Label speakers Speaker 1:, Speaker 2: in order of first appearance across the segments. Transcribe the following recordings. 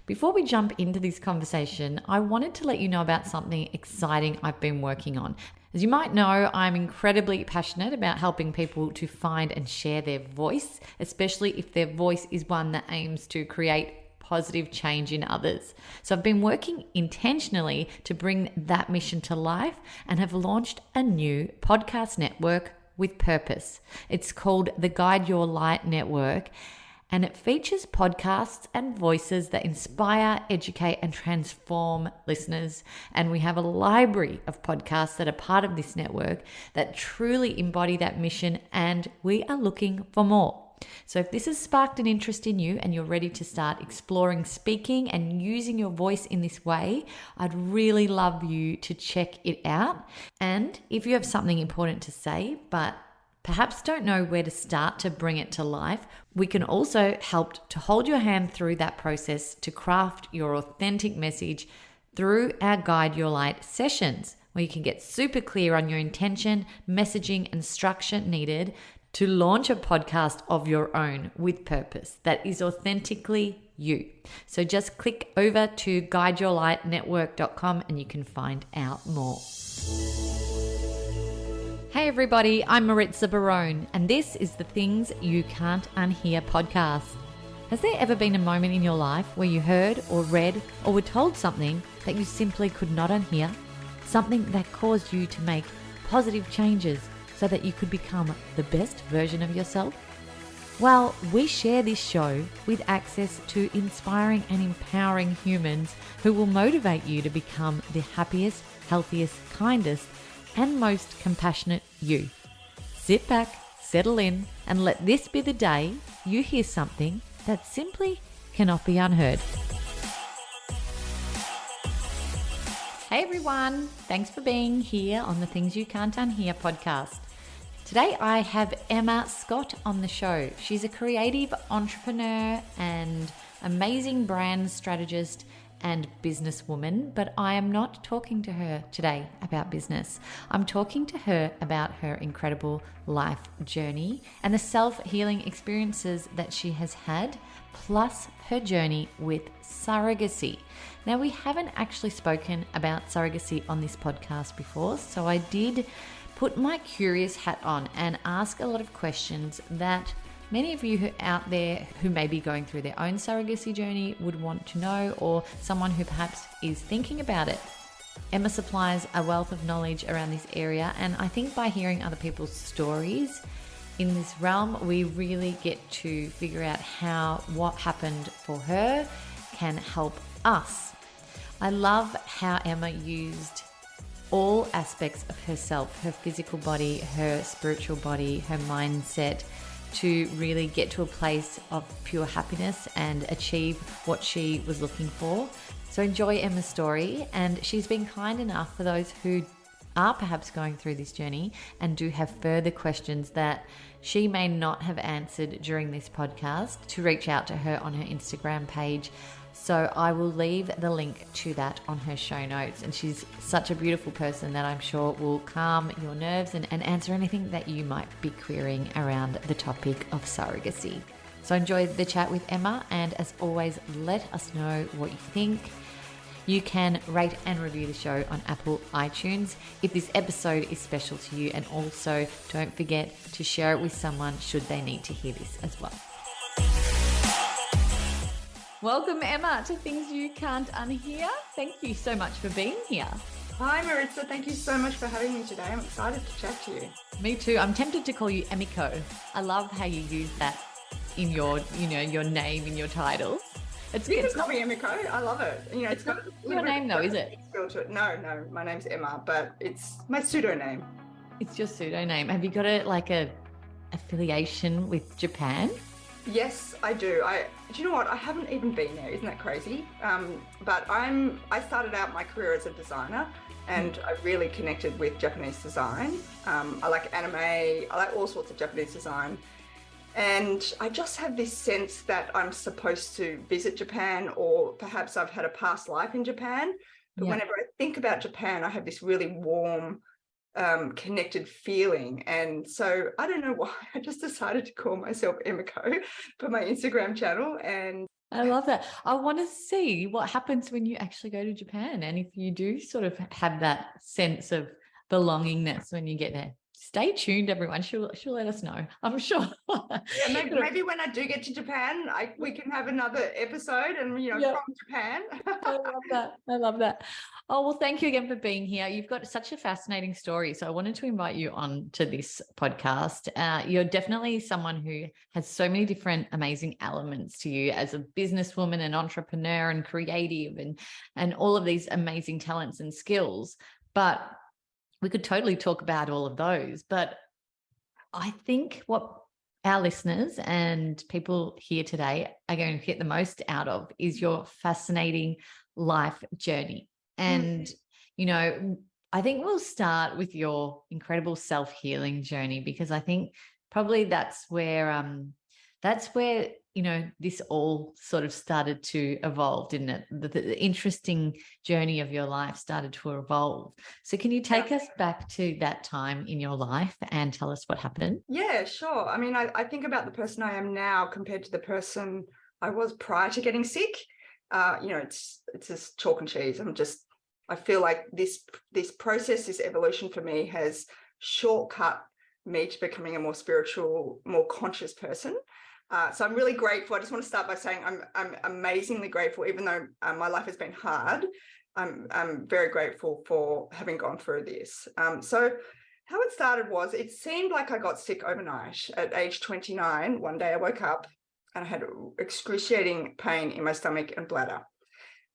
Speaker 1: Before we jump into this conversation, I wanted to let you know about something exciting I've been working on. As you might know, I'm incredibly passionate about helping people to find and share their voice, especially if their voice is one that aims to create positive change in others. So I've been working intentionally to bring that mission to life and have launched a new podcast network with purpose. It's called the Guide Your Light Network, and it features podcasts and voices that inspire, educate, and transform listeners. And we have a library of podcasts that are part of this network that truly embody that mission, and we are looking for more. So if this has sparked an interest in you and you're ready to start exploring speaking and using your voice in this way, I'd really love you to check it out. And if you have something important to say, but perhaps don't know where to start to bring it to life, we can also help to hold your hand through that process to craft your authentic message through our Guide Your Light sessions, where you can get super clear on your intention, messaging, and structure needed to launch a podcast of your own with purpose that is authentically you. So just click over to guideyourlightnetwork.com and you can find out more. Hey everybody, I'm Maritza Barone, and this is the Things You Can't Unhear podcast. Has there ever been a moment in your life where you heard or read or were told something that you simply could not unhear? Something that caused you to make positive changes so that you could become the best version of yourself? Well, we share this show with access to inspiring and empowering humans who will motivate you to become the happiest, healthiest, kindest, and most compassionate you. Sit back, settle in, and let this be the day you hear something that simply cannot be unheard. Hey everyone, thanks for being here on the Things You Can't Unhear podcast. Today I have Emma Scott on the show. She's a creative entrepreneur and amazing brand strategist and businesswoman, but I am not talking to her today about business. I'm talking to her about her incredible life journey and the self-healing experiences that she has had, plus her journey with surrogacy. Now, we haven't actually spoken about surrogacy on this podcast before, so I did put my curious hat on and ask a lot of questions that many of you out there who may be going through their own surrogacy journey would want to know, or someone who perhaps is thinking about it. Emma supplies a wealth of knowledge around this area, and I think by hearing other people's stories in this realm, we really get to figure out how what happened for her can help us. I love how Emma used all aspects of herself, her physical body, her spiritual body, her mindset, to really get to a place of pure happiness and achieve what she was looking for. So enjoy Emma's story, and she's been kind enough for those who are perhaps going through this journey and do have further questions that she may not have answered during this podcast to reach out to her on her Instagram page. So I will leave the link to that on her show notes. And she's such a beautiful person that I'm sure will calm your nerves and answer anything that you might be querying around the topic of surrogacy. So enjoy the chat with Emma. And as always, let us know what you think. You can rate and review the show on Apple iTunes if this episode is special to you. And also don't forget to share it with someone should they need to hear this as well. Welcome, Emma, to Things You Can't Unhear. Thank you so much for being here.
Speaker 2: Hi, Maritza. Thank you so much for having me today. I'm excited to chat to you.
Speaker 1: Me too. I'm tempted to call you Emiko. I love how you use that in your, your name, in your titles.
Speaker 2: You can call me Emiko. I love it.
Speaker 1: It's not your name though, is it?
Speaker 2: No. My name's Emma, but it's my pseudonym.
Speaker 1: It's your pseudonym. Have you got a affiliation with Japan?
Speaker 2: Yes, I do. Do you know what? I haven't even been there. Isn't that crazy? But I started out my career as a designer, and I really connected with Japanese design. I like anime. I like all sorts of Japanese design. And I just have this sense that I'm supposed to visit Japan, or perhaps I've had a past life in Japan. But whenever I think about Japan, I have this really warm connected feeling. And so I don't know why, I just decided to call myself Emiko for my Instagram channel. And
Speaker 1: I love that. I want to see what happens when you actually go to Japan, and if you do sort of have that sense of belongingness when you get there. Stay tuned, everyone. She'll let us know, I'm sure.
Speaker 2: Yeah, maybe when I do get to Japan, we can have another episode, and
Speaker 1: Yep.
Speaker 2: from Japan.
Speaker 1: I love that. I love that. Oh, well, thank you again for being here. You've got such a fascinating story. So I wanted to invite you on to this podcast. You're definitely someone who has so many different amazing elements to you as a businesswoman, an entrepreneur, and creative, and all of these amazing talents and skills. But we could totally talk about all of those. But I think what our listeners and people here today are going to get the most out of is your fascinating life journey. And, I think we'll start with your incredible self-healing journey, because I think probably that's where this all sort of started to evolve, didn't it? The interesting journey of your life started to evolve. So can you take us back to that time in your life and tell us what happened?
Speaker 2: Yeah, sure. I mean, I think about the person I am now compared to the person I was prior to getting sick. It's just chalk and cheese. I feel like this process, this evolution for me has shortcut me to becoming a more spiritual, more conscious person. So I'm really grateful. I just want to start by saying I'm amazingly grateful, even though my life has been hard. I'm very grateful for having gone through this. So how it started was, it seemed like I got sick overnight. At age 29, one day I woke up and I had excruciating pain in my stomach and bladder.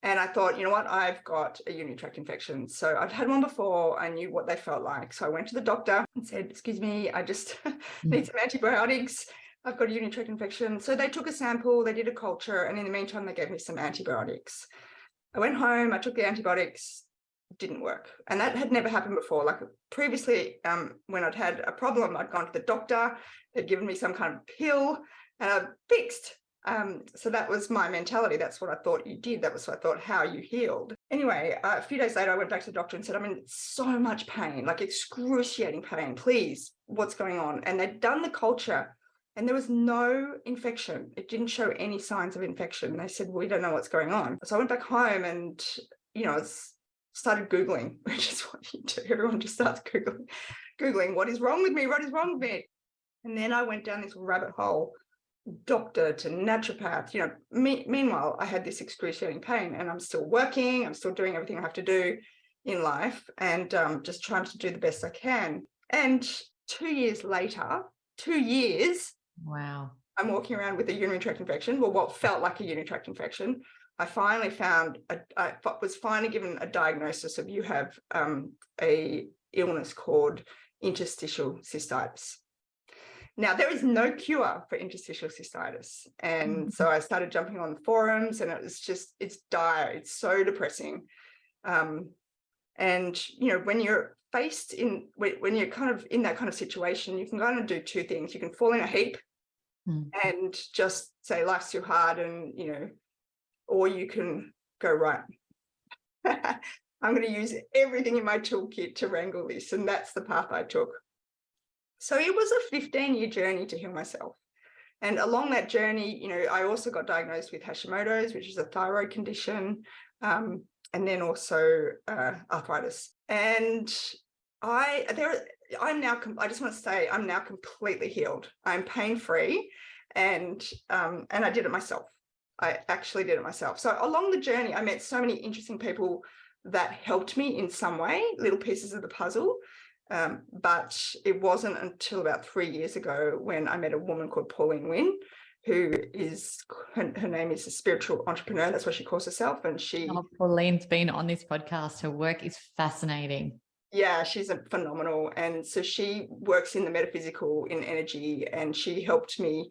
Speaker 2: And I thought, you know what, I've got a urinary tract infection. So I'd had one before, I knew what they felt like. So I went to the doctor and said, excuse me, I just need some antibiotics. I've got a urinary tract infection. So they took a sample, they did a culture, and in the meantime, they gave me some antibiotics. I went home, I took the antibiotics, didn't work. And that had never happened before. Like previously, when I'd had a problem, I'd gone to the doctor, they'd given me some kind of pill, and I fixed. So that was my mentality. That's what I thought you did. That was what I thought how you healed. Anyway, a few days later, I went back to the doctor and said, I'm in so much pain, like excruciating pain. Please, what's going on? And they'd done the culture and there was no infection. It didn't show any signs of infection. They said, we don't know what's going on. So I went back home and, started Googling, which is what you do. Everyone just starts Googling, what is wrong with me? What is wrong with me? And then I went down this rabbit hole, doctor to naturopath. Meanwhile, I had this excruciating pain and I'm still working. I'm still doing everything I have to do in life and just trying to do the best I can. And 2 years later, 2 years,
Speaker 1: wow, I'm
Speaker 2: walking around with a urinary tract infection. Well, what felt like a urinary tract infection. I finally was finally given a diagnosis of, you have a illness called interstitial cystitis. Now, there is no cure for interstitial cystitis. And so I started jumping on the forums and it's dire. It's so depressing. And, when you're when you're kind of in that kind of situation, you can kind of do two things. You can fall in a heap and just say life's too hard and, or you can go, right, I'm going to use everything in my toolkit to wrangle this. And that's the path I took. So it was a 15-year journey to heal myself. And along that journey, I also got diagnosed with Hashimoto's, which is a thyroid condition, and then also arthritis. And I just want to say I'm now completely healed. I'm pain-free, and I did it myself. I actually did it myself. So along the journey, I met so many interesting people that helped me in some way, little pieces of the puzzle. But it wasn't until about 3 years ago when I met a woman called Pauline Wynn, who is, her name is a spiritual entrepreneur. That's what she calls herself. And
Speaker 1: Pauline's been on this podcast. Her work is fascinating.
Speaker 2: Yeah, she's phenomenal. And so she works in the metaphysical, in energy, and she helped me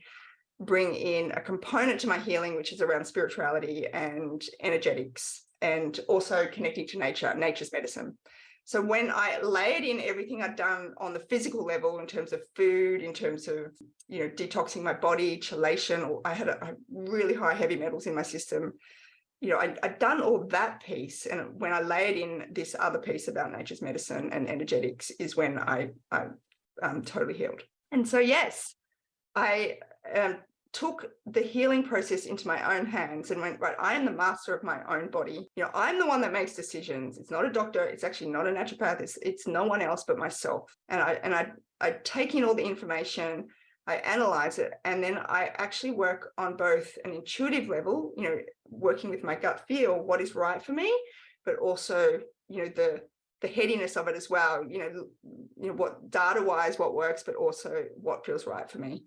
Speaker 2: bring in a component to my healing, which is around spirituality and energetics, and also connecting to nature's medicine. So when I layered in everything I'd done on the physical level in terms of food, in terms of, detoxing my body, chelation, I had a really high heavy metals in my system, I'd done all that piece, and when I layered in this other piece about nature's medicine and energetics is when I totally healed. And so, yes, I took the healing process into my own hands and went, right, I am the master of my own body. I'm the one that makes decisions. It's not a doctor. It's actually not a naturopath. It's no one else but myself. And I take in all the information, I analyze it, and then I actually work on both an intuitive level, working with my gut feel, what is right for me, but also, the headiness of it as well, what data-wise, what works, but also what feels right for me.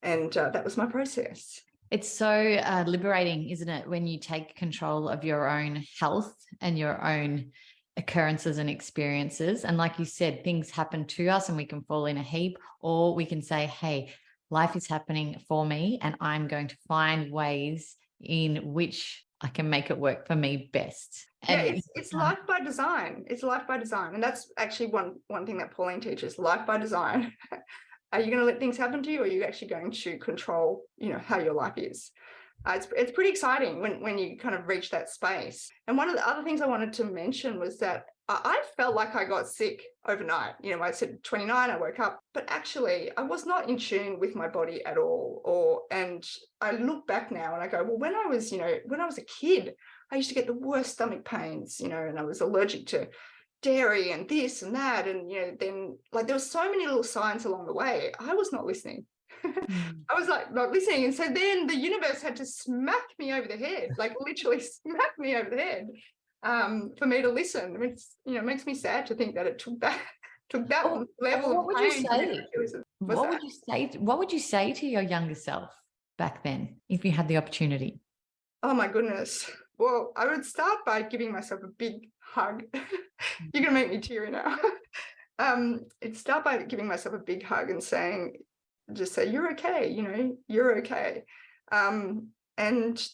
Speaker 2: And that was my process.
Speaker 1: It's so liberating, isn't it, when you take control of your own health and your own occurrences and experiences. And like you said, things happen to us and we can fall in a heap, or we can say, hey, life is happening for me and I'm going to find ways in which I can make it work for me best. And
Speaker 2: it's life by design. It's life by design. And that's actually one thing that Pauline teaches, life by design. Are you going to let things happen to you, or are you actually going to control, how your life is? It's pretty exciting when you kind of reach that space. And one of the other things I wanted to mention was that I felt like I got sick overnight. I said 29, I woke up, but actually I was not in tune with my body at all. And I look back now and I go, well, when I was a kid, I used to get the worst stomach pains, and I was allergic to dairy and this and that. And, then like there were so many little signs along the way. I was not listening. I was like not listening. And so then the universe had to smack me over the head, like literally smack me over the head for me to listen. I mean, it makes me sad to think that it took that level of pain.
Speaker 1: What would you say to your younger self back then if you had the opportunity?
Speaker 2: Oh my goodness. Well, I would start by giving myself a big hug. You're gonna make me teary now. I'd start by giving myself a big hug and just say, you're okay, you're okay. And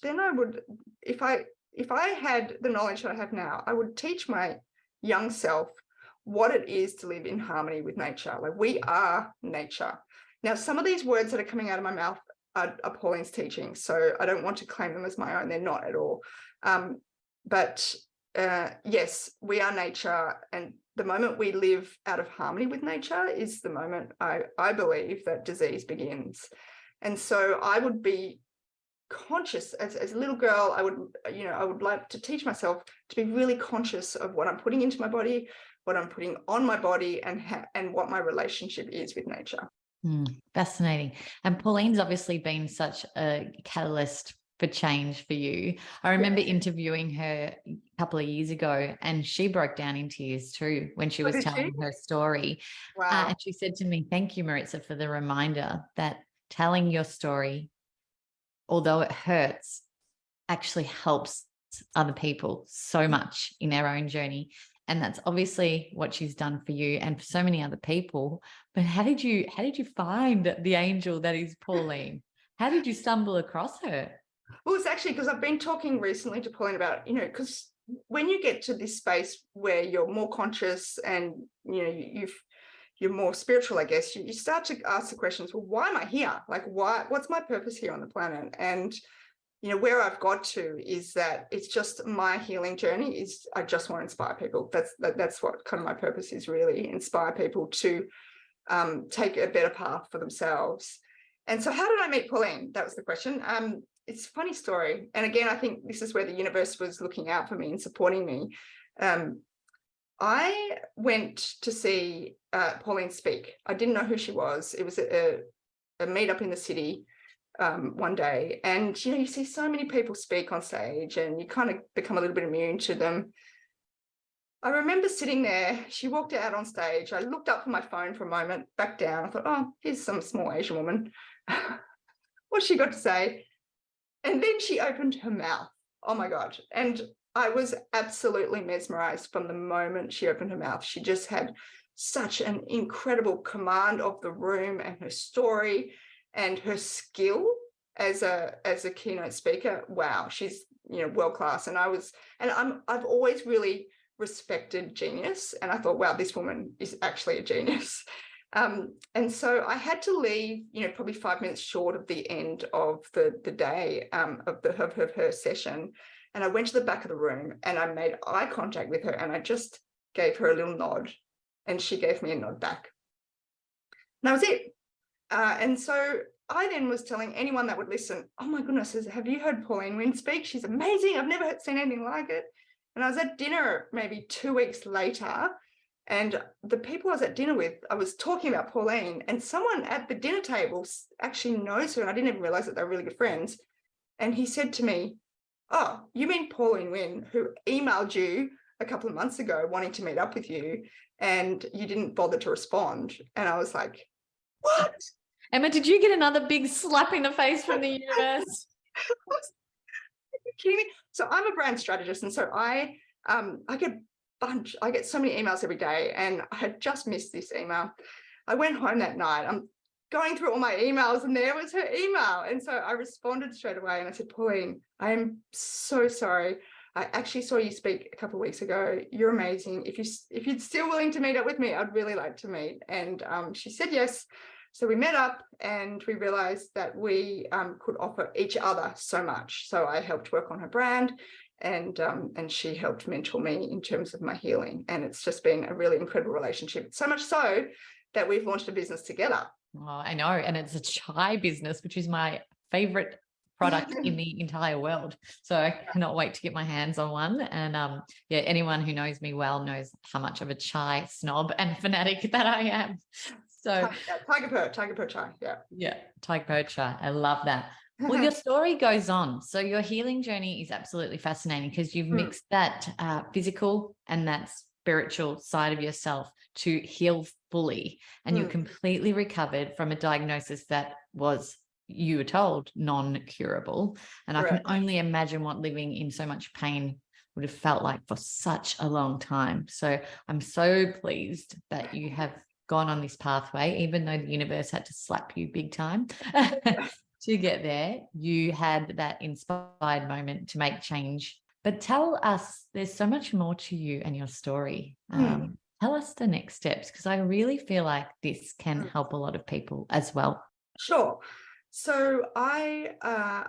Speaker 2: then I would, if I had the knowledge that I have now, I would teach my young self what it is to live in harmony with nature. Like, we are nature. Now, some of these words that are coming out of my mouth are Pauline's teaching, so I don't want to claim them as my own. They're not at all. But yes, we are nature, and the moment we live out of harmony with nature is the moment I believe that disease begins. And so I would be conscious as a little girl. I would like to teach myself to be really conscious of what I'm putting into my body, what I'm putting on my body, and what my relationship is with nature.
Speaker 1: Fascinating. And Pauline's obviously been such a catalyst for change for you. I remember interviewing her a couple of years ago, and she broke down in tears too when she was telling her story.
Speaker 2: Wow.
Speaker 1: And she said to me, thank you, Maritza, for the reminder that telling your story, although it hurts, actually helps other people so much in their own journey. And that's obviously what she's done for you and for so many other people. But how did you find the angel that is Pauline? How did you stumble across her?
Speaker 2: Well, it's actually because I've been talking recently to Pauline about, because when you get to this space where you're more conscious and, you're more spiritual, I guess, you start to ask the questions, well, why am I here? Like, what's my purpose here on the planet? And, where I've got to is that it's just my healing journey I just want to inspire people. That's what kind of my purpose is, really, inspire people to take a better path for themselves. And so how did I meet Pauline? That was the question. It's a funny story. And again, I think this is where the universe was looking out for me and supporting me. I went to see Pauline speak. I didn't know who she was. It was a meetup in the city one day. And, you see so many people speak on stage and you kind of become a little bit immune to them. I remember sitting there. She walked out on stage. I looked up from my phone for a moment, back down. I thought, oh, here's some small Asian woman. What's she got to say? And then she opened her mouth. Oh my God. And I was absolutely mesmerized from the moment she opened her mouth. She just had such an incredible command of the room and her story and her skill as a keynote speaker. Wow, she's world class. And I've always really respected genius, and I thought, wow, this woman is actually a genius. And so I had to leave, probably 5 minutes short of the end of the day of her session. And I went to the back of the room and I made eye contact with her and I just gave her a little nod and she gave me a nod back. And that was it. And so I then was telling anyone that would listen, oh my goodness, have you heard Pauline Wynn speak? She's amazing. I've never seen anything like it. And I was at dinner maybe 2 weeks later, and the people I was at dinner with, I was talking about Pauline, and someone at the dinner table actually knows her, and I didn't even realize that they were really good friends. And he said to me, oh, you mean Pauline Wynn, who emailed you a couple of months ago wanting to meet up with you, and you didn't bother to respond? And I was like, what?
Speaker 1: Emma, did you get another big slap in the face from the universe?
Speaker 2: Are you kidding me? So I'm a brand strategist, and so I get so many emails every day, and I had just missed this email. I went home that night. I'm going through all my emails, and there was her email. And so I responded straight away, and I said, Pauline, I am so sorry. I actually saw you speak a couple of weeks ago. You're amazing. If you're still willing to meet up with me, I'd really like to meet. And she said yes. So we met up and we realized that we could offer each other so much. So I helped work on her brand, and she helped mentor me in terms of my healing. And it's just been a really incredible relationship. So much so that we've launched a business together.
Speaker 1: Oh, I know. And it's a chai business, which is my favorite product in the entire world. So I cannot wait to get my hands on one. And yeah, anyone who knows me well knows how much of a chai snob and fanatic that I am. So
Speaker 2: Tiger Purr chai.
Speaker 1: Yeah, Tiger Purr chai. I love that. Well, your story goes on. So your healing journey is absolutely fascinating because you've mixed that physical and that spiritual side of yourself to heal fully, and you completely recovered from a diagnosis that was, you were told, non-curable. And
Speaker 2: Correct.
Speaker 1: I can only imagine what living in so much pain would have felt like for such a long time. So I'm so pleased that you have gone on this pathway, even though the universe had to slap you big time to get there. You had that inspired moment to make change. But tell us, there's so much more to you and your story. Tell us the next steps, because I really feel like this can help a lot of people as well.
Speaker 2: Sure. So I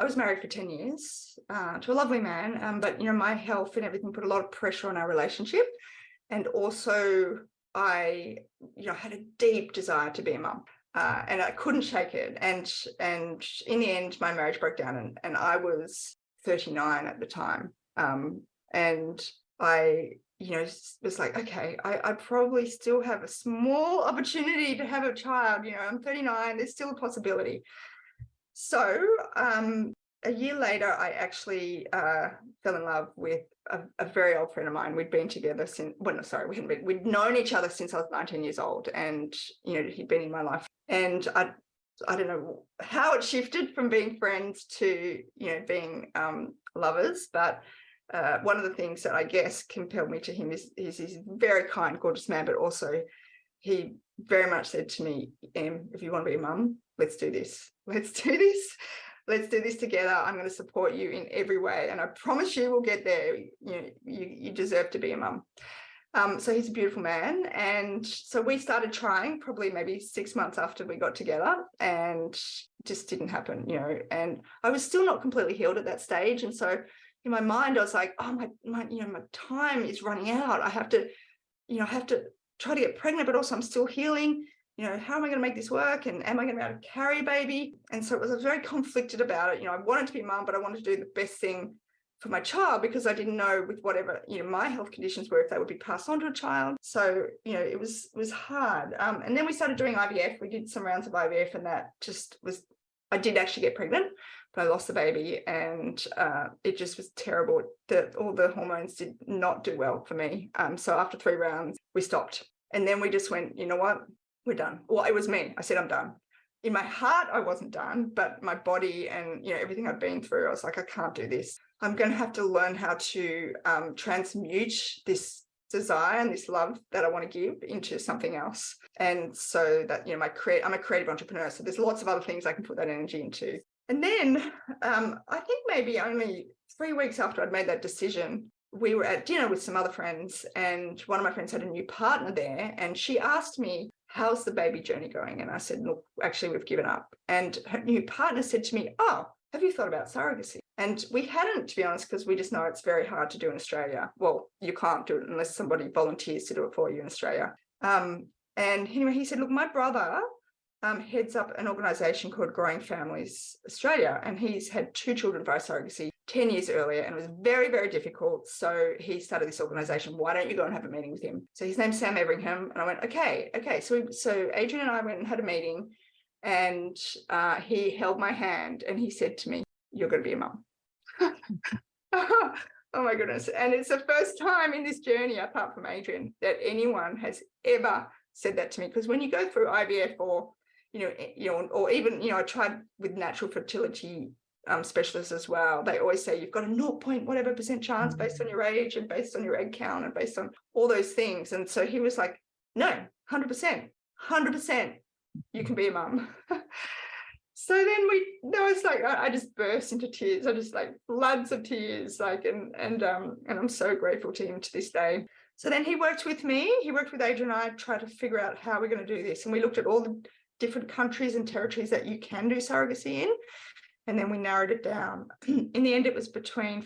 Speaker 2: was married for 10 years to a lovely man, but my health and everything put a lot of pressure on our relationship, and also I had a deep desire to be a mum, and I couldn't shake it. And in the end, my marriage broke down, and I was 39 at the time, and I was like, okay, I probably still have a small opportunity to have a child. I'm 39, there's still a possibility. So a year later, I actually fell in love with a very old friend of mine. We'd been together since, we'd known each other since I was 19 years old, and he'd been in my life. And I don't know how it shifted from being friends to being lovers, but one of the things that I guess compelled me to him is he's a very kind, gorgeous man, but also he very much said to me, if you want to be a mum, let's do this. Let's do this. Let's do this together. I'm going to support you in every way, and I promise you we'll get there. You deserve to be a mum. So he's a beautiful man, and so we started trying probably maybe 6 months after we got together, and just didn't happen. And I was still not completely healed at that stage, and so in my mind I was like, oh my time is running out. I have to try to get pregnant, but also I'm still healing. How am I going to make this work? And am I going to be able to carry a baby? And so I was very conflicted about it. I wanted to be a mum, but I wanted to do the best thing for my child, because I didn't know with whatever, my health conditions were, if they would be passed on to a child. So, it was hard. And then we started doing IVF. We did some rounds of IVF, and that just was, I did actually get pregnant, but I lost the baby, and it just was terrible. All the hormones did not do well for me. So after 3 rounds, we stopped. And then we just went, you know what? We're done. Well, it was me. I said, I'm done. In my heart, I wasn't done, but my body and, everything I'd been through, I was like, I can't do this. I'm going to have to learn how to transmute this desire and this love that I want to give into something else. And so that, I'm a creative entrepreneur. So there's lots of other things I can put that energy into. And then I think maybe only 3 weeks after I'd made that decision, we were at dinner with some other friends, and one of my friends had a new partner there, and she asked me, how's the baby journey going? And I said, look, actually, we've given up. And her new partner said to me, oh, have you thought about surrogacy? And we hadn't, to be honest, because we just know it's very hard to do in Australia. Well, you can't do it unless somebody volunteers to do it for you in Australia. And anyway, he said, look, my brother heads up an organisation called Growing Families Australia, and he's had 2 children via surrogacy 10 years earlier, and it was very, very difficult. So he started this organisation. Why don't you go and have a meeting with him? So his name's Sam Everingham, and I went, okay. So Adrian and I went and had a meeting, and he held my hand and he said to me, "You're going to be a mum." Oh my goodness! And it's the first time in this journey, apart from Adrian, that anyone has ever said that to me. Because when you go through IVF or or even, I tried with natural fertility specialists as well. They always say you've got a 0. whatever % chance based on your age and based on your egg count and based on all those things. And so he was like, no, 100%, you can be a mum. So then I was like, I just burst into tears. I just like floods of tears, like, and I'm so grateful to him to this day. So then he worked with me. He worked with Adrian and I, tried to figure out how we're going to do this. And we looked at all the different countries and territories that you can do surrogacy in. And then we narrowed it down. In the end, it was between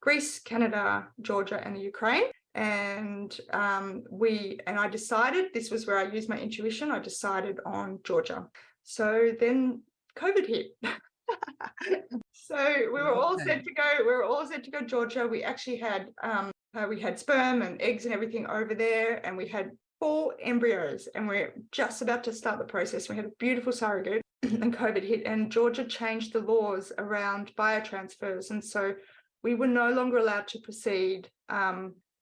Speaker 2: Greece, Canada, Georgia, and the Ukraine. And I decided, this was where I used my intuition, I decided on Georgia. So then COVID hit. So we were all set to go. We were all set to go Georgia. We actually had sperm and eggs and everything over there, and we had 4 embryos, and we're just about to start the process. We had a beautiful surrogate, and COVID hit, and Georgia changed the laws around biotransfers, and so we were no longer allowed to proceed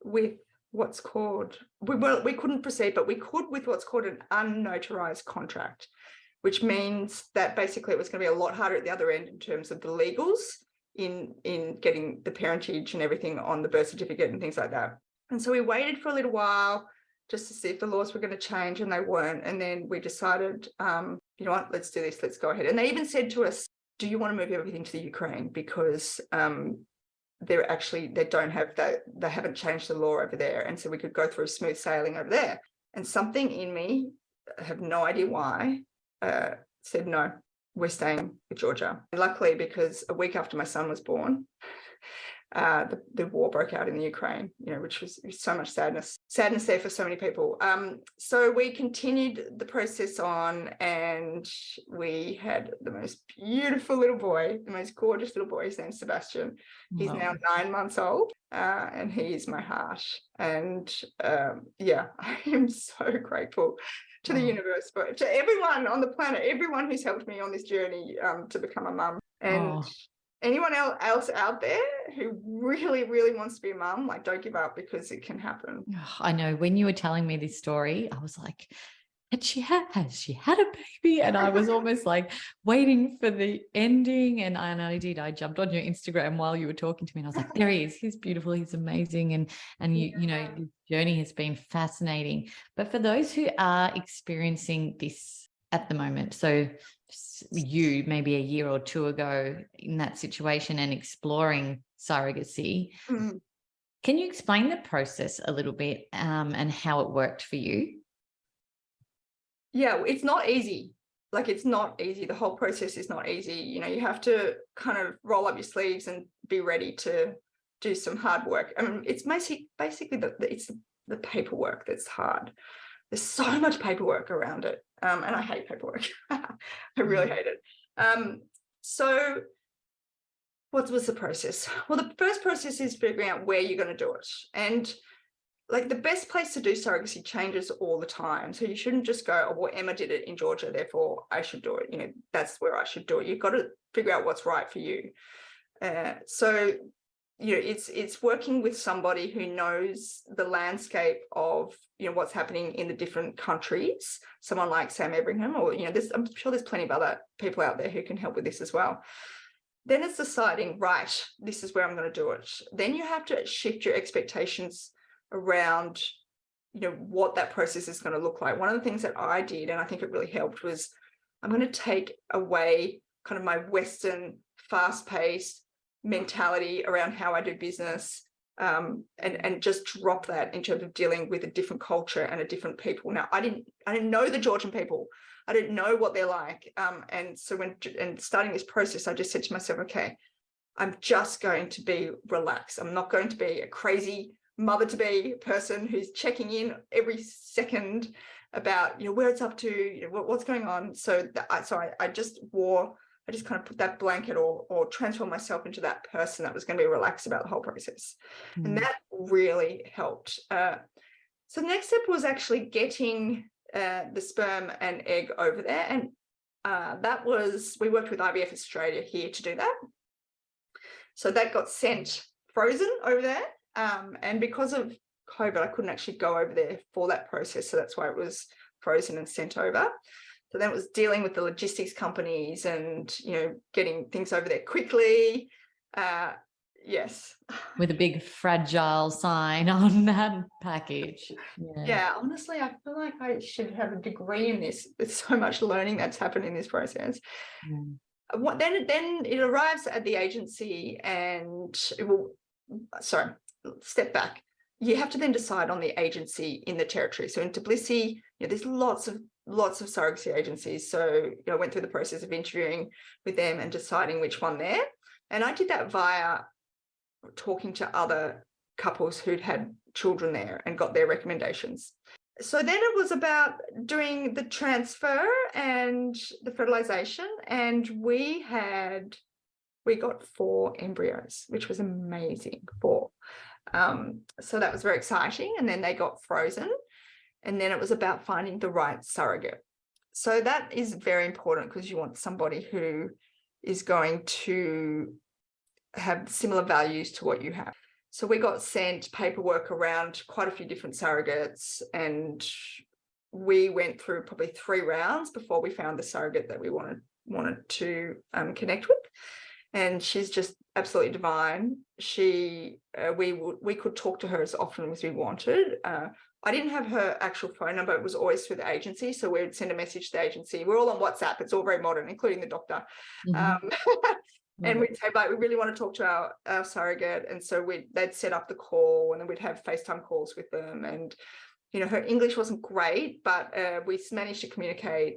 Speaker 2: with what's called, we couldn't proceed, but we could with what's called an unnotarized contract, which means that basically it was going to be a lot harder at the other end in terms of the legals in getting the parentage and everything on the birth certificate and things like that. And so we waited for a little while just to see if the laws were going to change, and they weren't. And then we decided, you know what, let's do this, let's go ahead. And they even said to us, do you want to move everything to the Ukraine? Because they don't have that, they haven't changed the law over there. And so we could go through smooth sailing over there. And something in me, I have no idea why, said, no, we're staying with Georgia. And luckily, because a week after my son was born, the war broke out in the Ukraine, which was so much sadness there for so many people. So we continued the process on, and we had the most beautiful little boy, the most gorgeous little boy. His name's Sebastian. He's now 9 months old, and he is my heart. And I am so grateful to the universe, but to everyone on the planet, everyone who's helped me on this journey to become a mum. And anyone else out there who really, really wants to be a mum, like, don't give up, because it can happen.
Speaker 1: I know, when you were telling me this story, I was like, has she had a baby? And I was almost like waiting for the ending. And I did. I jumped on your Instagram while you were talking to me, and I was like, there he is. He's beautiful. He's amazing. And your journey has been fascinating. But for those who are experiencing this at the moment, so you maybe a year or 2 ago in that situation and exploring surrogacy, can you explain the process a little bit and how it worked for you?
Speaker 2: Yeah, it's not easy. Like, it's not easy. The whole process is not easy. You have to kind of roll up your sleeves and be ready to do some hard work. I mean, it's basically it's the paperwork that's hard. There's so much paperwork around it. And I hate paperwork. I really hate it. So what was the process? Well, the first process is figuring out where you're going to do it. And like, the best place to do surrogacy changes all the time. So you shouldn't just go, oh, well, Emma did it in Georgia, therefore I should do it. That's where I should do it. You've got to figure out what's right for you. So it's working with somebody who knows the landscape of what's happening in the different countries. Someone like Sam Everingham, or I'm sure there's plenty of other people out there who can help with this as well. Then it's deciding, right, this is where I'm going to do it. Then you have to shift your expectations around what that process is going to look like. One of the things that I did, and I think it really helped, was I'm going to take away kind of my Western fast-paced mentality around how I do business, and just drop that in terms of dealing with a different culture and a different people. Now, I didn't know the Georgian people. I don't know what they're like. And so when starting this process, I just said to myself, okay, I'm just going to be relaxed. I'm not going to be a crazy mother-to-be person who's checking in every second about, where it's up to, what's going on. So I just kind of put that blanket or transform myself into that person that was going to be relaxed about the whole process. And that really helped. So the next step was actually getting the sperm and egg over there. And we worked with IVF Australia here to do that. So that got sent frozen over there. And because of COVID, I couldn't actually go over there for that process. So that's why it was frozen and sent over. So then it was dealing with the logistics companies and, getting things over there quickly. Yes.
Speaker 1: With a big fragile sign on that package.
Speaker 2: Yeah, honestly, I feel like I should have a degree in this. There's so much learning that's happened in this process. Then it arrives at the agency and step back. You have to then decide on the agency in the territory. So in Tbilisi, there's lots of surrogacy agencies. So I went through the process of interviewing with them and deciding which one there. And I did that via talking to other couples who'd had children there and got their recommendations. So then it was about doing the transfer and the fertilization, and we got 4 embryos, which was amazing. 4. So that was very exciting. And then they got frozen, and then it was about finding the right surrogate. So that is very important because you want somebody who is going to have similar values to what you have. So we got sent paperwork around quite a few different surrogates, and we went through probably 3 rounds before we found the surrogate that we wanted to connect with. And she's just absolutely divine. We could talk to her as often as we wanted. I didn't have her actual phone number. It was always through the agency. So we would send a message to the agency. We're all on WhatsApp. It's all very modern, including the doctor. And we'd say, we really want to talk to our surrogate. And so they'd set up the call, and then we'd have FaceTime calls with them. And, her English wasn't great, but we managed to communicate.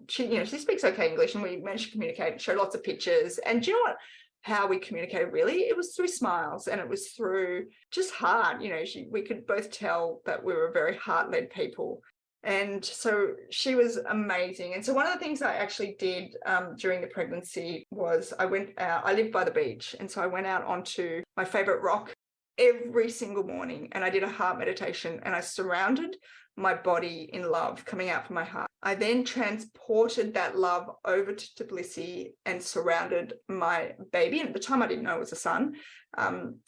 Speaker 2: She speaks okay English, and we managed to communicate, show lots of pictures. And do you know what? How we communicated, really, it was through smiles, and it was through just heart. We could both tell that we were very heart-led people. And so she was amazing. And so one of the things I actually did during the pregnancy was I went out. I lived by the beach, and so I went out onto my favorite rock every single morning, and I did a heart meditation, and I surrounded my body in love coming out from my heart. I then transported that love over to Tbilisi and surrounded my baby. And at the time, I didn't know it was a son.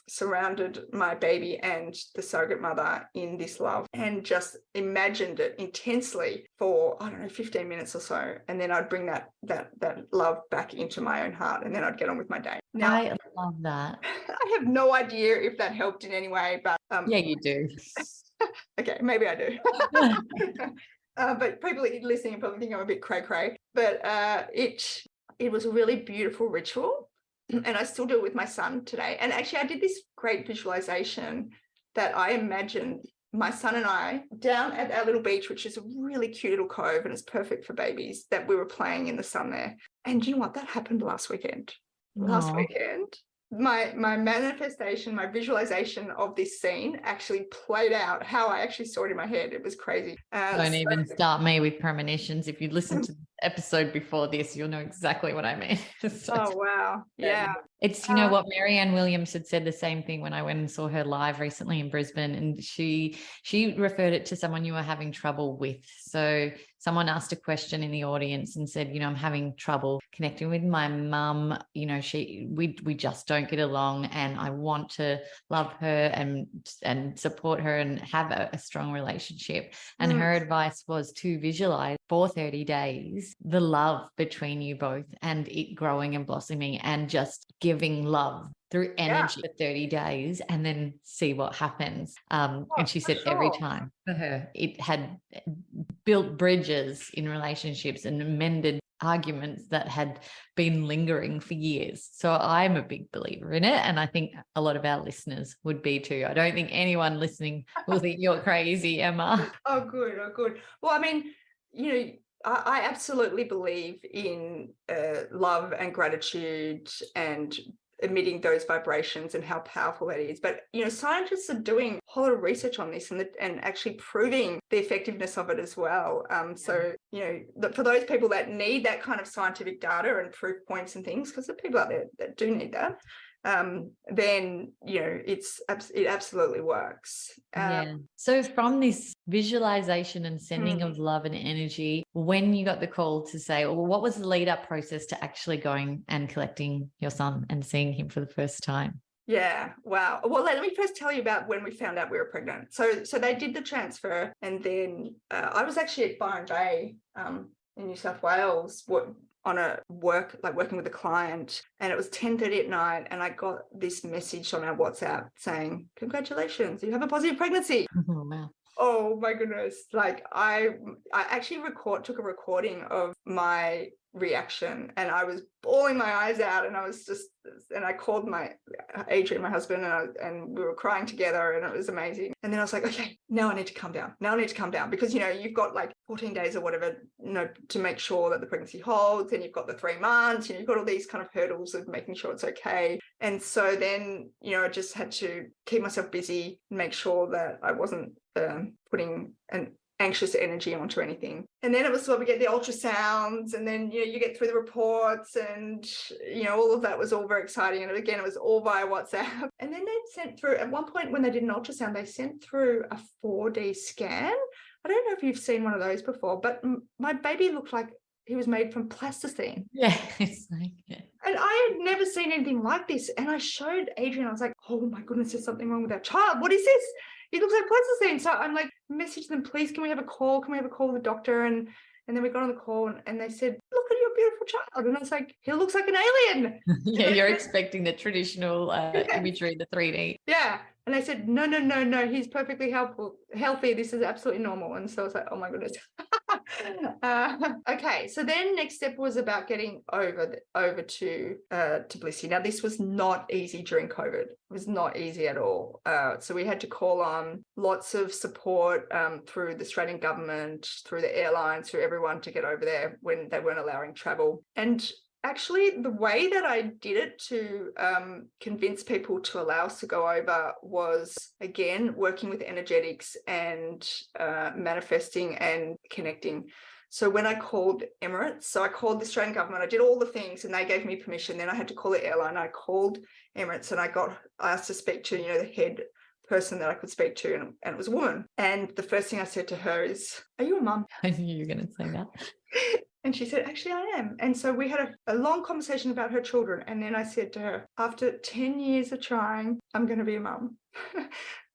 Speaker 2: Surrounded my baby and the surrogate mother in this love, and just imagined it intensely for 15 minutes or so. And then I'd bring that love back into my own heart, and then I'd get on with my day. Now,
Speaker 1: I love that.
Speaker 2: I have no idea if that helped in any way, but
Speaker 1: yeah, you do.
Speaker 2: Okay, maybe I do. But people listening probably think I'm a bit cray-cray. But it was a really beautiful ritual, and I still do it with my son today. And actually, I did this great visualization that I imagined my son and I down at our little beach, which is a really cute little cove, and it's perfect for babies, that we were playing in the sun there. And you know what? That happened last weekend. Last weekend, my manifestation, my visualization of this scene actually played out how I actually saw it in my head. It was crazy.
Speaker 1: Don't even start me with premonitions. If you listen to the episode before this, you'll know exactly what I mean.
Speaker 2: Oh, wow. Yeah.
Speaker 1: It's, what Marianne Williams had said the same thing when I went and saw her live recently in Brisbane, and she referred it to someone you were having trouble with. So someone asked a question in the audience and said, I'm having trouble connecting with my mum. We just don't get along, and I want to love her and support her and have a strong relationship. And her advice was to visualize for 30 days the love between you both, and it growing and blossoming, and just giving love through energy for 30 days, and then see what happens. And she said every time for her, it had built bridges in relationships and mended arguments that had been lingering for years. So I'm a big believer in it, and I think a lot of our listeners would be too. I don't think anyone listening will think you're crazy, Emma.
Speaker 2: Oh, good. Well, I mean, I absolutely believe in love and gratitude and emitting those vibrations and how powerful that is. But, scientists are doing a whole lot of research on this and actually proving the effectiveness of it as well. So, for those people that need that kind of scientific data and proof points and things, because there are people out there that do need that, then it absolutely works.
Speaker 1: Yeah. So from this visualization and sending of love and energy, when you got the call to say, well, what was the lead up process to actually going and collecting your son and seeing him for the first time?
Speaker 2: Yeah, wow. Well, let me first tell you about when we found out we were pregnant. So they did the transfer, and then I was actually at Byron Bay in New South Wales on working with a client, and it was 10:30 at night, and I got this message on our WhatsApp saying, "Congratulations, you have a positive pregnancy."
Speaker 1: Oh, wow.
Speaker 2: Oh my goodness. Like I actually took a recording of my reaction, and I was bawling my eyes out, and I called Adrian, my husband, and we were crying together, and it was amazing. And then I was like, okay, now I need to calm down because, you've got like 14 days or whatever, to make sure that the pregnancy holds, and you've got the 3 months, you've got all these kind of hurdles of making sure it's okay. And so then, I just had to keep myself busy, make sure that I wasn't putting an anxious energy onto anything. And then it was we get the ultrasounds, and then you get through the reports, and all of that was all very exciting. And again, it was all via WhatsApp. And then they sent through, at one point when they did an ultrasound, they sent through a 4D scan. I don't know if you've seen one of those before, but my baby looked like he was made from plasticine.
Speaker 1: Yeah, it's like, yeah.
Speaker 2: And I had never seen anything like this. And I showed Adrian, I was like, oh my goodness, there's something wrong with our child. What is this? It looks like plasticine. So I'm like, message them, please, can we have a call? Can we have a call with the doctor? And then we got on the call, and they said, look at your beautiful child. And I was like, he looks like an alien.
Speaker 1: Yeah, you're expecting the traditional imagery, the 3D.
Speaker 2: Yeah. And they said, no, he's perfectly healthy. This is absolutely normal. And so I was like, oh my goodness. Okay, so then next step was about getting over to Tbilisi. Now, this was not easy during COVID. It was not easy at all. So we had to call on lots of support through the Australian government, through the airlines, through everyone to get over there when they weren't allowing travel. And actually, the way that I did it to convince people to allow us to go over was, again, working with energetics and manifesting and connecting. So when I called Emirates, so I called the Australian government, I did all the things, and they gave me permission. Then I had to call the airline. I called Emirates, and I asked to speak to, the head person that I could speak to, and it was a woman. And the first thing I said to her is, "Are you a mum?"
Speaker 1: I knew you were going to say that.
Speaker 2: And she said, actually, I am. And so we had a long conversation about her children. And then I said to her, after 10 years of trying, I'm going to be a mum.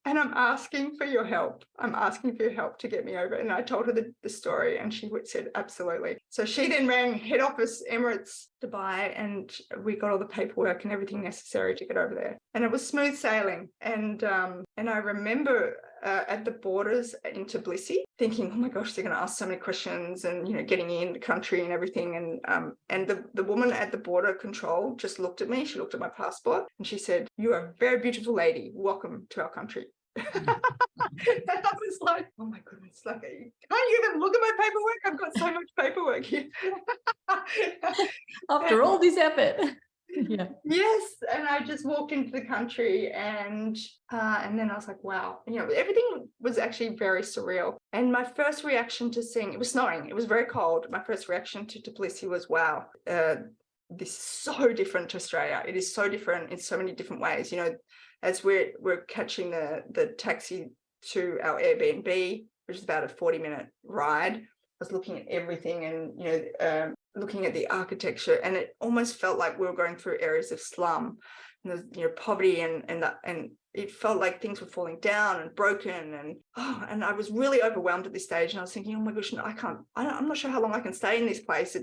Speaker 2: And I'm asking for your help. I'm asking for your help to get me over. And I told her the story, and she said, absolutely. So she then rang head office, Emirates, Dubai, and we got all the paperwork and everything necessary to get over there. And it was smooth sailing. And I remember at the borders in Tbilisi thinking, oh my gosh, they're going to ask so many questions, and getting in the country and everything. And the woman at the border control just looked at me. She looked at my passport, and she said, "You are a very beautiful lady. Welcome to our country." And I was like, oh my goodness, like, can't you even look at my paperwork? I've got so much paperwork here.
Speaker 1: After all this effort. Yeah.
Speaker 2: Yes. And I just walked into the country, and then I was like, wow, everything was actually very surreal. And my first reaction to seeing, it was snowing, it was very cold. My first reaction to Tbilisi was, wow, this is so different to Australia. It is so different in so many different ways. As we're catching the taxi to our Airbnb, which is about a 40-minute ride, I was looking at everything, and looking at the architecture, and it almost felt like we were going through areas of slum, and there's poverty, and it felt like things were falling down and broken, and I was really overwhelmed at this stage. And I was thinking, oh my gosh, no, I'm not sure how long I can stay in this place.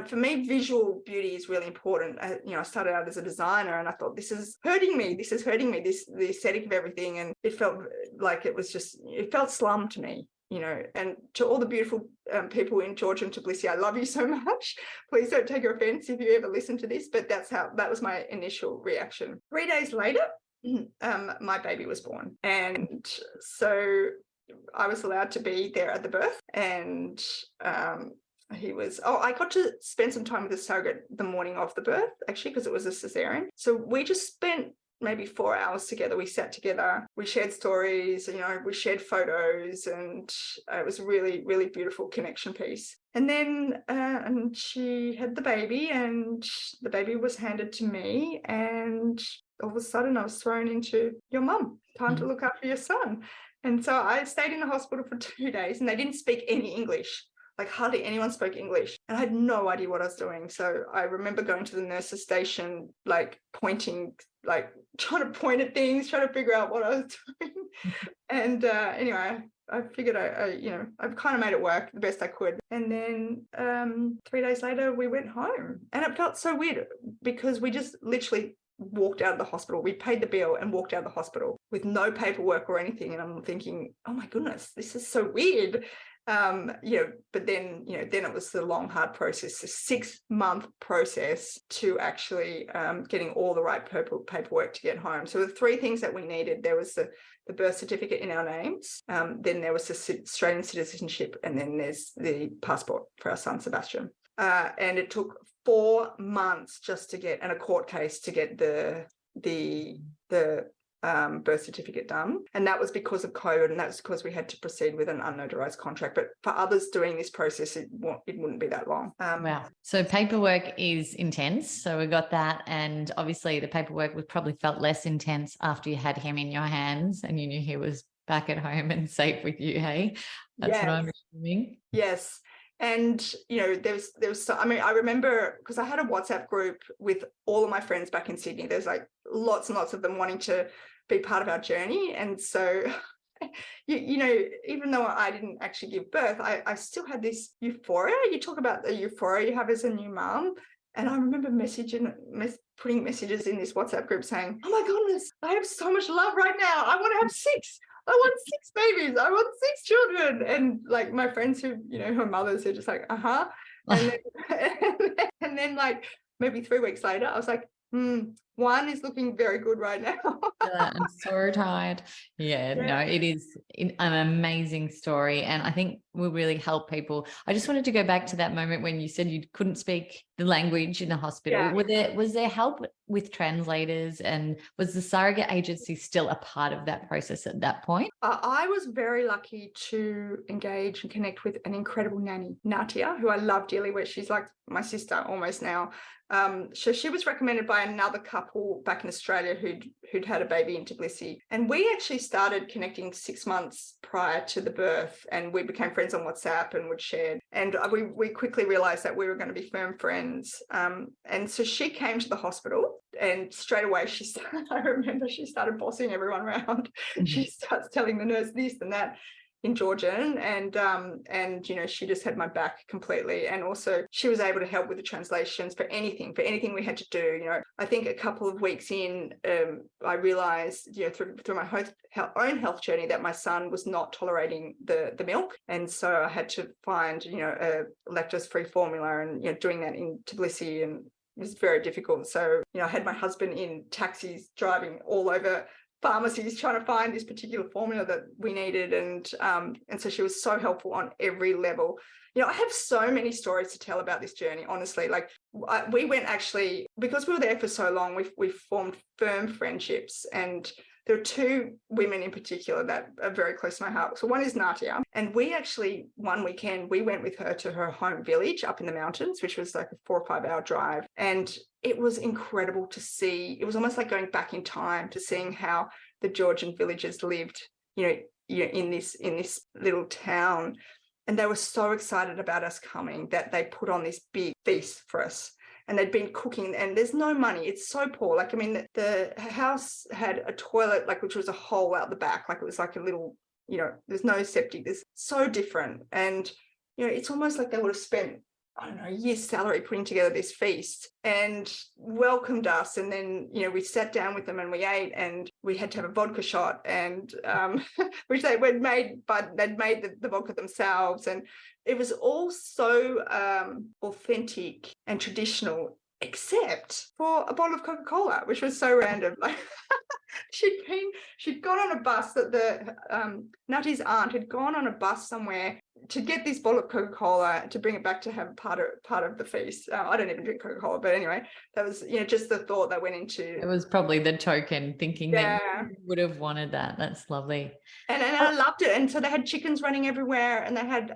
Speaker 2: For me, visual beauty is really important. I started out as a designer, and I thought, this is hurting me, the aesthetic of everything. And it felt like it felt slum to me. And to all the beautiful people in Georgia and Tbilisi, I love you so much. Please don't take offense if you ever listen to this, but that was my initial reaction. 3 days later, my baby was born. And so I was allowed to be there at the birth, and I got to spend some time with the surrogate the morning of the birth, actually, because it was a cesarean. So we just spent maybe 4 hours together. We sat together, we shared stories, we shared photos, and it was a really, really beautiful connection piece. And then and she had the baby, and the baby was handed to me, and all of a sudden I was thrown into your mum, time to look after your son. And so I stayed in the hospital for 2 days, and they didn't speak any English. Like hardly anyone spoke English, and I had no idea what I was doing. So I remember going to the nurse's station, like pointing, like trying to point at things, trying to figure out what I was doing. And anyway, I figured I've kind of made it work the best I could. And then 3 days later, we went home, and it felt so weird because we just literally walked out of the hospital. We paid the bill and walked out of the hospital with no paperwork or anything. And I'm thinking, oh my goodness, this is so weird. But then it was the long, hard process, the 6-month process to actually getting all the right paperwork to get home. So the 3 things that we needed, there was the birth certificate in our names, then there was the Australian citizenship, and then there's the passport for our son, Sebastian. And it took 4 months just to get, and a court case to get the birth certificate done. And that was because of COVID, and that's because we had to proceed with an unnotarized contract. But for others doing this process, it wouldn't be that long.
Speaker 1: Wow. So paperwork is intense. So we got that. And obviously the paperwork was probably felt less intense after you had him in your hands and you knew he was back at home and safe with you, hey? That's what I'm assuming.
Speaker 2: Yes. And, there was I remember, because I had a WhatsApp group with all of my friends back in Sydney. There's like lots and lots of them wanting to be part of our journey. And so, even though I didn't actually give birth, I still had this euphoria. You talk about the euphoria you have as a new mum. And I remember putting messages in this WhatsApp group saying, oh my goodness, I have so much love right now. I want to have 6. I want 6 babies. I want 6 children. And like my friends who, who are mothers are just like, uh-huh. And then like maybe 3 weeks later, I was like, 1 is looking very good right now.
Speaker 1: I'm so tired. Yeah, no, it is an amazing story. And I think will really help people. I just wanted to go back to that moment when you said you couldn't speak the language in the hospital. Yeah. Was there help with translators, and was the surrogate agency still a part of that process at that point?
Speaker 2: I was very lucky to engage and connect with an incredible nanny, Natia, who I love dearly with. She's like my sister almost now. So she was recommended by another couple back in Australia who'd had a baby in Tbilisi. And we actually started connecting 6 months prior to the birth, and we became friends on WhatsApp and would share. And we quickly realized that we were going to be firm friends. And so she came to the hospital, and straight away I remember she started bossing everyone around. Mm-hmm. She starts telling the nurse this and that in Georgian, and she just had my back completely. And also she was able to help with the translations for anything we had to do. I think a couple of weeks in, I realized through my own health journey that my son was not tolerating the milk, and so I had to find a lactose-free formula, and doing that in Tbilisi, and it was very difficult. So I had my husband in taxis driving all over pharmacies trying to find this particular formula that we needed, and so she was so helpful on every level. I have so many stories to tell about this journey, honestly. Like we went, actually, because we were there for so long, we formed firm friendships, and there are 2 women in particular that are very close to my heart. So one is Natia, and we actually, one weekend, we went with her to her home village up in the mountains, which was like a 4 or 5 hour drive. And it was incredible to see. It was almost like going back in time to seeing how the Georgian villagers lived, in this little town. And they were so excited about us coming that they put on this big feast for us. And they'd been cooking, and there's no money. It's so poor. Like, I mean, the house had a toilet, like, which was a hole out the back. Like, it was like a little, there's no septic. It's so different. And, it's almost like they would have spent, I don't know, a year's salary putting together this feast, and welcomed us. And then, we sat down with them and we ate, and we had to have a vodka shot, and which they'd made, but they'd made the vodka themselves. And it was all so authentic and traditional, except for a bottle of Coca-Cola, which was so random. Like she'd gone on a bus, that Nutty's aunt had gone on a bus somewhere to get this bottle of Coca-Cola, to bring it back to have part of the feast. I don't even drink Coca-Cola, but anyway, that was, just the thought that went into.
Speaker 1: It was probably the token, thinking that you would have wanted that. That's lovely.
Speaker 2: And I loved it. And so they had chickens running everywhere, and they had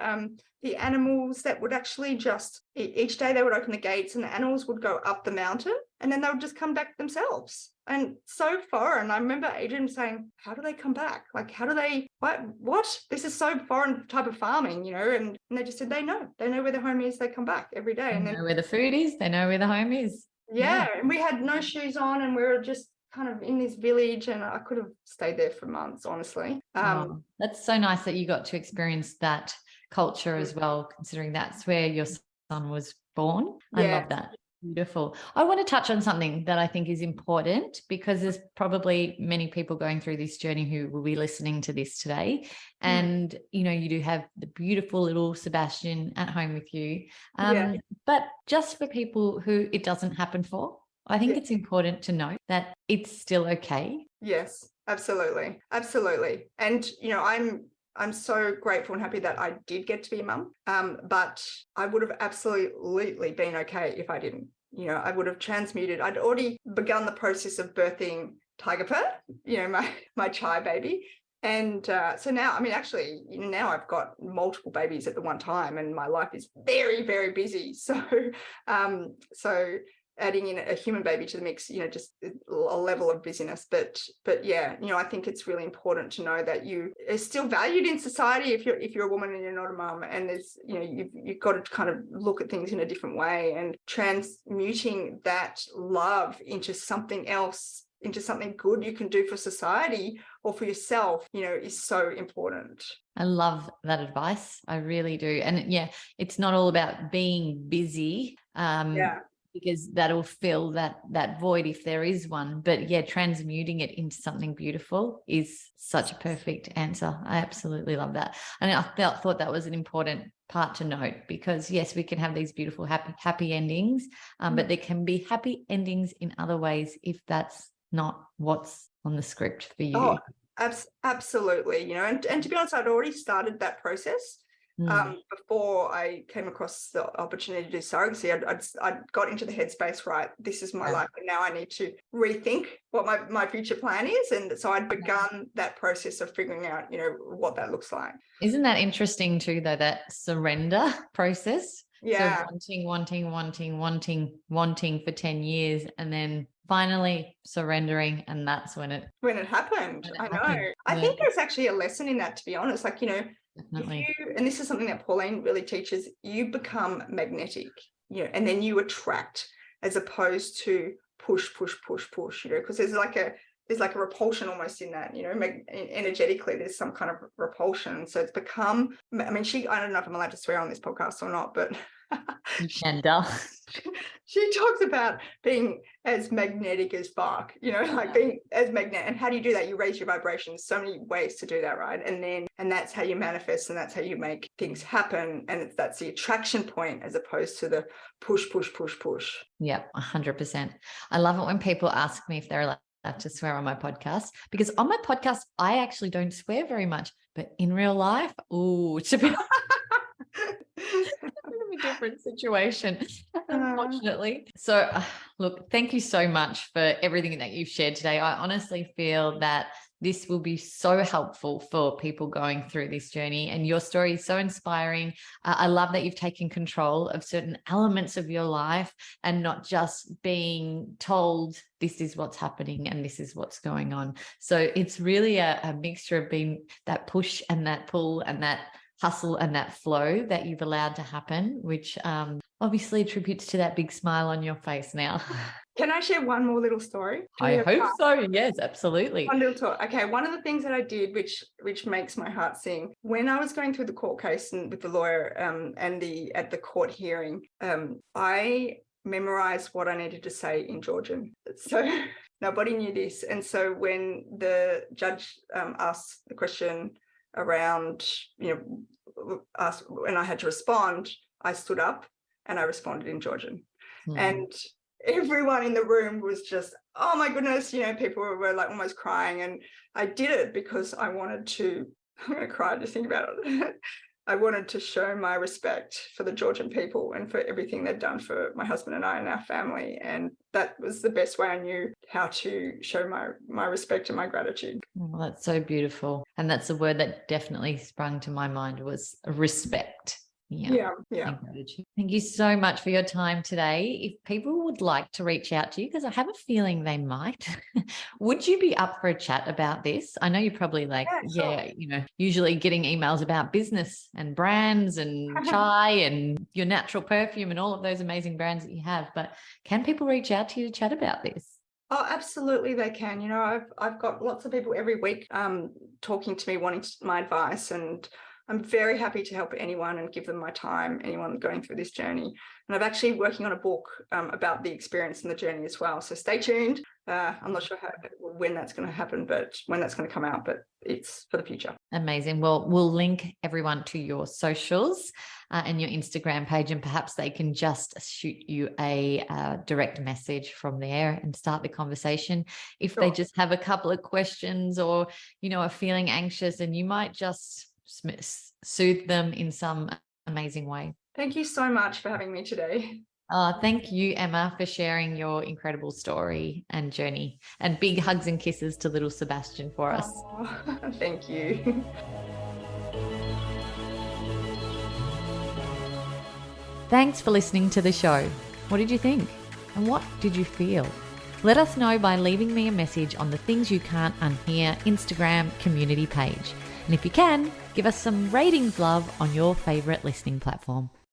Speaker 2: the animals that would actually just, each day they would open the gates and the animals would go up the mountain, and then they would just come back themselves. And so foreign. I remember Adrian saying, how do they come back? Like, how do they, what? This is so foreign type of farming, and they just said they know where the home is. They come back every day.
Speaker 1: And they know where the food is. They know where the home is.
Speaker 2: Yeah. And we had no shoes on, and we were just kind of in this village, and I could have stayed there for months, honestly.
Speaker 1: That's so nice that you got to experience that culture as well, considering that's where your son was born. I love that. Beautiful. I want to touch on something that I think is important, because there's probably many people going through this journey who will be listening to this today. And, you do have the beautiful little Sebastian at home with you. But just for people who it doesn't happen for, I think it's important to know that it's still okay.
Speaker 2: Yes, absolutely. Absolutely. And, I'm so grateful and happy that I did get to be a mum. But I would have absolutely been okay if I didn't. I would have transmuted. I'd already begun the process of birthing Tiger Purr, my chai baby. And so now, actually, now I've got multiple babies at the one time, and my life is very, very busy. So, adding in a human baby to the mix, just a level of busyness. But yeah, I think it's really important to know that you are still valued in society if you're a woman and you're not a mum. And there's, you've got to kind of look at things in a different way, and transmuting that love into something else, into something good you can do for society or for yourself, is so important.
Speaker 1: I love that advice. I really do. And it's not all about being busy. Because that'll fill that void if there is one. But transmuting it into something beautiful is such a perfect answer. I absolutely love that. And I thought that was an important part to note, because yes, we can have these beautiful, happy endings, but there can be happy endings in other ways if that's not what's on the script for you.
Speaker 2: Oh, absolutely. And to be honest, I'd already started that process. Before I came across the opportunity to do surrogacy. I'd got into the headspace, right, this is my life, and now I need to rethink what my future plan is. And so I'd begun that process of figuring out, what that looks like.
Speaker 1: Isn't that interesting too, though, that surrender process?
Speaker 2: Yeah.
Speaker 1: So wanting for 10 years, and then finally surrendering, and that's when it
Speaker 2: happened. I know. I think there's actually a lesson in that, to be honest. Like, definitely. And this is something that Pauline really teaches, you become magnetic, and then you attract, as opposed to push, because there's like a repulsion almost in that, energetically there's some kind of repulsion. So it's become, I don't know if I'm allowed to swear on this podcast or not, but she talks about being as magnetic as fuck, being as magnetic. And how do you do that? You raise your vibration. So many ways to do that, right? And that's how you manifest, and that's how you make things happen. And that's the attraction point, as opposed to the push.
Speaker 1: Yep, 100%. I love it when people ask me if they're allowed to swear on my podcast, because on my podcast I actually don't swear very much, but in real life, it's a bit a different situation, unfortunately. So look, thank you so much for everything that you've shared today. I honestly feel that this will be so helpful for people going through this journey, and your story is so inspiring. I love that you've taken control of certain elements of your life, and not just being told this is what's happening and this is what's going on. So it's really a mixture of being that push and that pull and that hustle and that flow that you've allowed to happen, which obviously attributes to that big smile on your face now.
Speaker 2: Can I share one more little story?
Speaker 1: I hope so. Yes, absolutely.
Speaker 2: One little talk. Okay, one of the things that I did, which makes my heart sing, when I was going through the court case and with the lawyer and at the court hearing, I memorized what I needed to say in Georgian. So nobody knew this. And so when the judge asked the question around, asked when I had to respond, I stood up and I responded in Georgian. And everyone in the room was just, oh my goodness, people were like almost crying. And I did it because I wanted to, I'm going to cry just thinking about it. I wanted to show my respect for the Georgian people and for everything they've done for my husband and I and our family. And that was the best way I knew how to show my respect and my gratitude.
Speaker 1: Oh, that's so beautiful. And that's a word that definitely sprung to my mind was respect.
Speaker 2: Yeah.
Speaker 1: And gratitude. Thank you so much for your time today. If people would like to reach out to you, because I have a feeling they might, would you be up for a chat about this? I know you're probably like,
Speaker 2: Sure.
Speaker 1: usually getting emails about business and brands and chai and your natural perfume and all of those amazing brands that you have. But can people reach out to you to chat about this?
Speaker 2: Oh, absolutely, they can. I've got lots of people every week talking to me, wanting my advice, and I'm very happy to help anyone and give them my time, anyone going through this journey. And I'm actually working on a book about the experience and the journey as well. So stay tuned. I'm not sure when that's going to happen, but when that's going to come out, but it's for the future.
Speaker 1: Amazing. Well, we'll link everyone to your socials and your Instagram page, and perhaps they can just shoot you a direct message from there and start the conversation. If they just have a couple of questions or, are feeling anxious, and you might just soothe them in some amazing way.
Speaker 2: Thank you so much for having me today.
Speaker 1: Thank you, Emma, for sharing your incredible story and journey, and big hugs and kisses to little Sebastian for us.
Speaker 2: Thank you.
Speaker 1: Thanks for listening to the show. What did you think? And what did you feel? Let us know by leaving me a message on the Things You Can't Unhear Instagram community page. And if you can, give us some ratings love on your favorite listening platform.